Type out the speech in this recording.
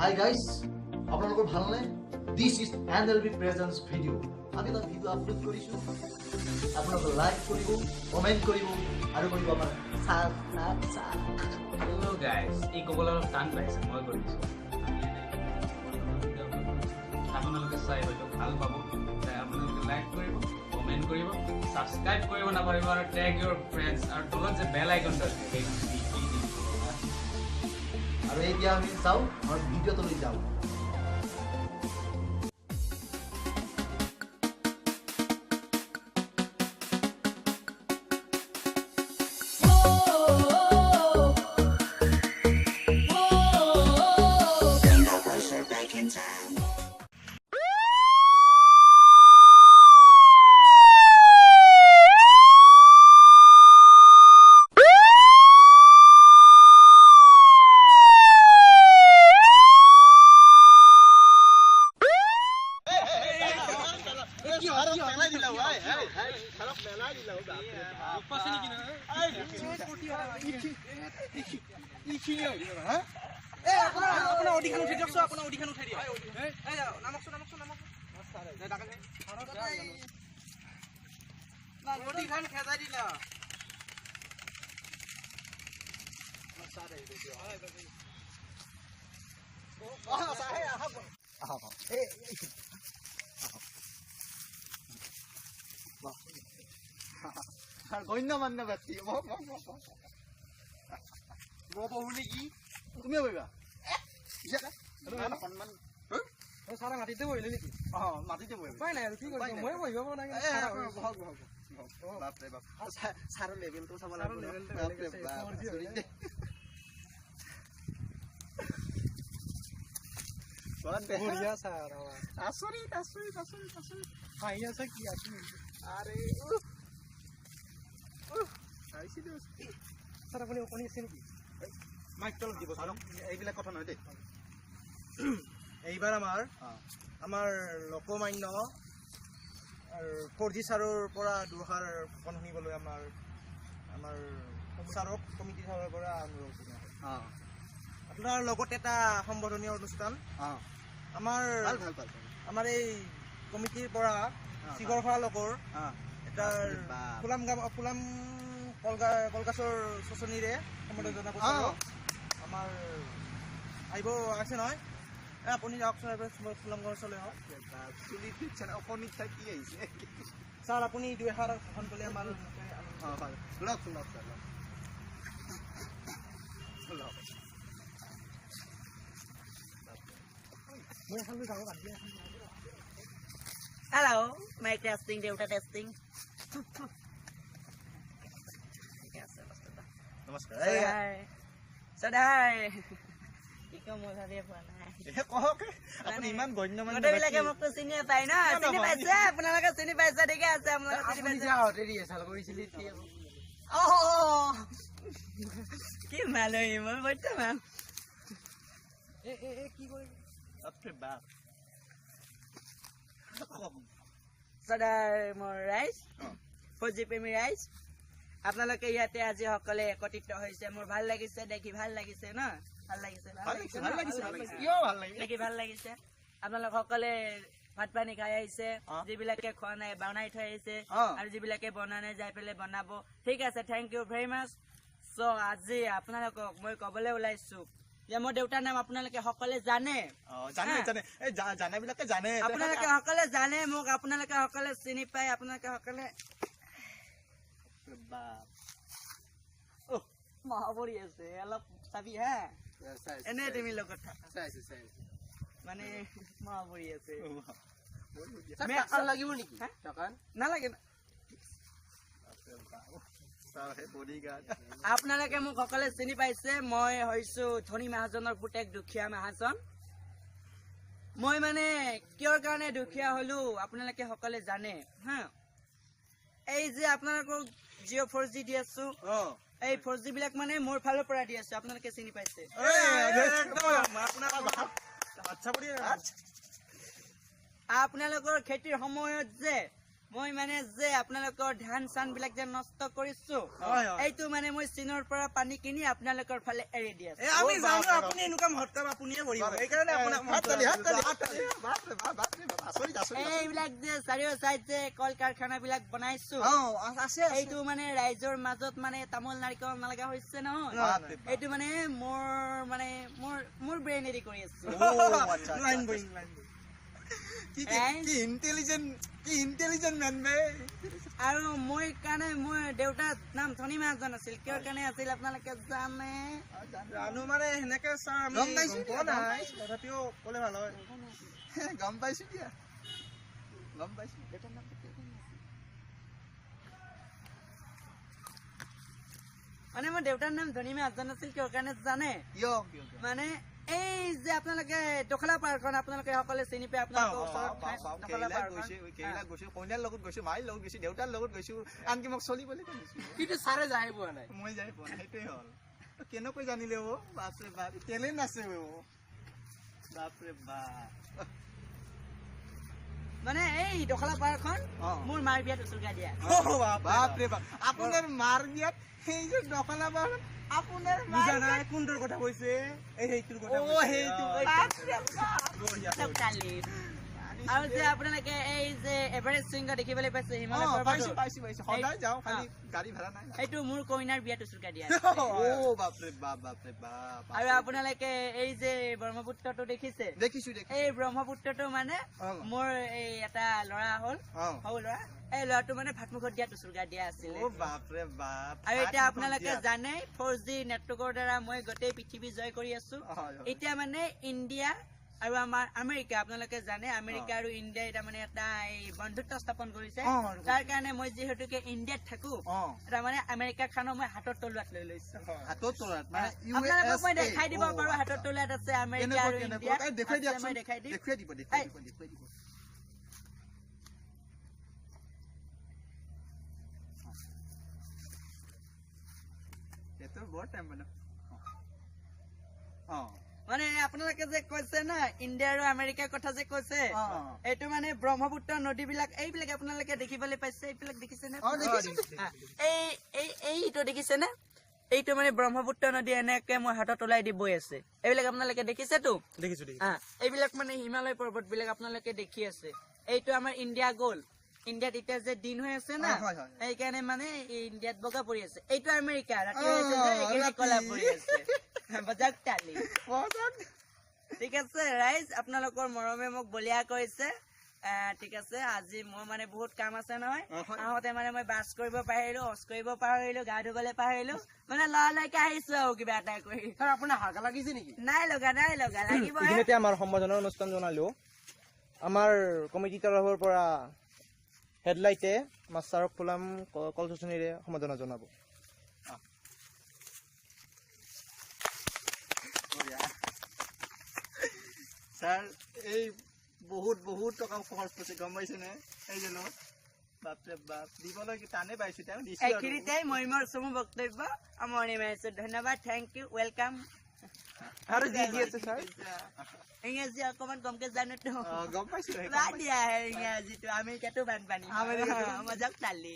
Hi guys, আপোনালোকৰ ভালনে? This is NLB Presence video. আমি এটা ভিডিও আপলোড কৰিছো। আপোনালোকে লাইক কৰিব, কমেন্ট কৰিব আৰু কৰিব আমাৰ Hello guys, এই কবলৰ টান পাইছে মই কৰিছো। আপোনালোকে চাই হয়তো ভাল পাব। তাই আপোনালোকে লাইক কৰিব, কমেন্ট কৰিব, সাবস্ক্ৰাইব কৰিব নাপাৰিব আৰু ট্যাগ ইউৰ ফ্ৰেণ্ডছ আৰু তলত যে বেল আইকনটো আছে সেইটো আৰু এতিয়া আমি চাওঁ আমাৰ ভিডিঅ'টো লৈ যাওঁ। গণ্যমান্য ব্যক্তি কি তুমিও বহিবা সন্মান সারা মাটিতে বহিলে নেকি মাটিতে বহিবা উপায় নাই আৰু কি কৰিম মই বহিব পৰা নাই বাপৰে বাপ ছাৰৰ লেভেলটো চাব ছাৰৰ লাগিব লেভেলটো বাপৰে বেলেগ বাপ আছে, আচৰিত দেই। বৰ বেয়া। বঢ়িয়া ছাৰ আচৰিত আচৰিত আচৰিত আচৰিত হাঁহি আছে কি আছে আৰে চাইছিলো ছাৰ আপুনি অকণি আছে নেকি মাইকটো অলপ দিব চাওক এইবিলাক কথা নহয় দেই এইবাৰ আমাৰ লোকমান্য আৰু 4G ছাৰৰ পৰা দুষাৰ ভাষণ শুনিবলৈ আমাৰ ছাৰক কমিটি ছাৰৰ পৰা অনুৰোধ জনাইছোঁ। আপোনাৰ লগত এটা সম্বোধনীয় অনুষ্ঠান আমাৰ আমাৰ এই কমিটিৰ পৰা শিগৰখৰা লগৰ এটা ফুলাম কলগাছৰ চচনিৰে সম্বোধন জনাব আমাৰ আহিব আছে নহয় আপুনি যাওকচোন ফুলাম গছলৈ হওক ছাৰ আপুনি দুই এষাৰ ভাষণ ক'লে আমাৰ Hello, my testing, Deuta testing. নমস্কাৰ Sadai. Ikaw mo sabi po na. আপুনি ইমান গণ্যমান্য গোটেইবিলাকে মোক চিনি পাই ন চিনি পাইছে আপোনালোকে চিনি পাইছে ঠিকে আছে কি মালহি মই বৰ্তমান সদায় মোৰ ৰাইজ 4G প্ৰেমী ৰাইজ আপোনালোকে ইয়াতে আজি সকলে একত্ৰিত হৈছে মোৰ ভাল লাগিছে দেখি ভাল লাগিছে ন ভাল লাগিছে দেখি ভাল লাগিছে আপোনালোক সকলে ভাত পানী খাই আহিছে যিবিলাকে খোৱা নাই বনাই থৈ আহিছে আৰু যিবিলাকে বনা নাই যাই পেলাই বনাব ঠিক আছে থেংক ইউ ভেৰি মাছ চ' আজি আপোনালোকক মই কবলৈ ওলাইছো যে মোৰ দেউতাৰ নাম আপোনালোকে সকলে জানে আপোনালোকে সকলে জানে মোক আপোনালোকে সকলে চিনি পায় আপোনালোকে সকলে মহাবৰী আছে অলপ চাবি হা এনে তুমি লগত থাকা মানে মহাবৰী আছে লাগিব নেকি নালাগে আপোনালোকে মোক সকলে চিনি পাইছে মই হৈছো ধনী মহাজনৰ পুতেক দুখীয়া মহাজন মই মানে কিয়ৰ কাৰণে দুখীয়া হলো আপোনালোকে সকলে জানে হা এই যে আপোনালোকক জিঅ' 4G দি আছো এই 4G বিলাক মানে মোৰ ফালৰ পৰা দি আছো আপোনালোকে চিনি পাইছে আপোনালোকৰ খেতিৰ সময়ত যে মই মানে যে আপোনালোকৰ ধান চান বিলাক যে নষ্ট কৰিছো এইটো মানে মই চীনৰ পৰা পানী কিনি আপোনালোকৰ ফালে এৰি দি আছো আমি জানো আপুনি এনেকুৱা মহৎ কাম আপুনিয়ে কৰিব সেইকাৰণে আপোনাক এইবিলাক যে চাৰিও চাইড যে কল কাৰখানা বিলাক বনাইছো এইটো মানে ৰাইজৰ মাজত মানে তামোল নাৰিকল নালাগা হৈছে নহয় এইটো মানে মোৰ ব্ৰেইনেদি কৰি আছো আৰু মই কাৰণে মোৰ দেউতাৰ নাম ধনী মহাজন আছিল কিয় কাৰণে আছিল আপোনালোকে জানে জানো মানে সেনেকে ছাৰ আমি গম পোৱা নাই তথাপিও ক'লে ভাল হয় গম পাইছো দিয়া গম পাইছো মানে মোৰ দেউতাৰ নাম ধনী মহাজন আছিল কিয় কাৰণে জানে মানে এই যে আপোনালোকে দখলা পাৰ্কখন আপোনালোকে সকলোৱে চিনি পায় আপোনালোকৰ ওচৰত কইনাৰ লগত গৈছো মাৰ লগত গৈছো দেউতাৰ লগত গৈছো আনকি মোক চলিবলৈ কিন্তু ছাৰে যাই পোৱা নাই মই যাই পোৱা নাই সেইটোৱে হ'ল কেনেকৈ জানিলে অ বাপৰে বাপ টেলেণ্ট আছে অ বাপৰে বাপ মানে এই দখলা পাৰ্কখন মোৰ মাৰ বিয়াত উচৰ্গা দিয়া বাপৰে বাপ আপোনাৰ মাৰ বিয়াত সেই যে দখলা পাৰ্কখন আপোনাৰ বুজা নাই কোনটোৰ কথা কৈছে এই সেইটোৰ কথা আৰু যে আপোনালোকে এই যে এভাৰেষ্ট শৃংগ দেখিবলৈ পাইছে হিমালয় পৰ্বতৰ পাইছো সদায় যাওঁ খালি গাড়ী ভাড়া নাই সেইটো মোৰ কইনাৰ বিয়াত উচৰ্গা দিয়া অ বাপৰে বাপ আৰু আপোনালোকে এই যে ব্ৰহ্মপুত্ৰটো দেখিছে দেখিছো এই ব্ৰহ্মপুত্ৰটো মানে মোৰ এই এটা ল'ৰা হ'ল সৰু ল'ৰা এই ল'ৰাটো মানে ভাতমুখত দিয়াত উচৰ্গা দিয়া আছিলে বাপৰে বাপ আৰু এতিয়া আপোনালোকে জানে 4G নেটৱৰ্কৰ দ্বাৰা মই গোটেই পৃথিৱী জয় কৰি আছো এতিয়া মানে ইণ্ডিয়া আৰু আমাৰ আমেৰিকা আপোনালোকে জানে আমেৰিকা আৰু ইণ্ডিয়া এটা মানে এটা এই বন্ধুত্ব স্থাপন কৰিছে তাৰ কাৰণে মই যিহেতুকে ইণ্ডিয়াত থাকো এটা মানে আমেৰিকা খানো মই হাতৰ তলুৱাত লৈ লৈছো আপোনালোকক মই দেখাই দিব পাৰো হাতৰ তলুৱাত আছে আমেৰিকা আৰু ইণ্ডিয়া মই দেখাই দিম মানে আপোনালোকে যে কৈছে না ইণ্ডিয়া আৰু আমেৰিকাৰ কথা যে কৈছে এইটো মানে ব্ৰহ্মপুত্ৰ নদীবিলাক এইবিলাক আপোনালোকে দেখিবলৈ পাইছে এইবিলাক দেখিছেনে এইটো দেখিছেনে এইটো মানে ব্ৰহ্মপুত্ৰ নদী এনেকে মই হাতত ওলাই দি বৈ আছে এইবিলাক আপোনালোকে দেখিছেতো দেখিছো এইবিলাক মানে হিমালয় পৰ্বত বিলাক আপোনালোকে দেখি আছে এইটো আমাৰ ইণ্ডিয়া গ'ল ইণ্ডিয়াত এতিয়া যে দিন হৈ আছে না সেইকাৰণে মানে ইণ্ডিয়াত বগা পৰি আছে এইটো আমেৰিকা ৰাতি হৈছে যে এইকাৰণে কলা পৰি আছে বজাক তালি ঠিক আছে ৰাইজ আপোনালোকৰ মৰমে মোক বলিয়া কৰিছে ঠিক আছে আজি মোৰ মানে বহুত কাম আছে নহয় আহোঁতে মানে মই বাছ কৰিব পাৰিলো হজ কৰিব পাৰিলো গা ধুবলৈ পাৰিলো মানে লৰালৈকে আহিছো আৰু কিবা এটা কৰি আপোনাৰ হাগা লাগিছে নেকি নাই লগা লাগিব আমাৰ সম্বোধনৰ অনুষ্ঠান জনালো আমাৰ কমিটিৰ তৰফৰ পৰা হেডলাইটে আমাৰ ছাৰক ফুলাম কলচনীৰে সম্বোধনা জনাব ছাৰ এই বহুত টকা খৰচ কৰিছে গম পাইছেনে এই জানো বাপৰে বাপ দিবলৈ টানে পাইছো তেওঁ এইখিনিতে মই মোৰ চমু বক্তব্য সামৰণি মাৰিছো ধন্যবাদ থেংক ইউ ৱেলকাম আৰু যি আছে ছাৰ ইংৰাজী অকমান কমকে জানোতো গম পাইছো দিয়া ইংৰাজীটো আমেৰিকাতো বানপানী মজাক তালি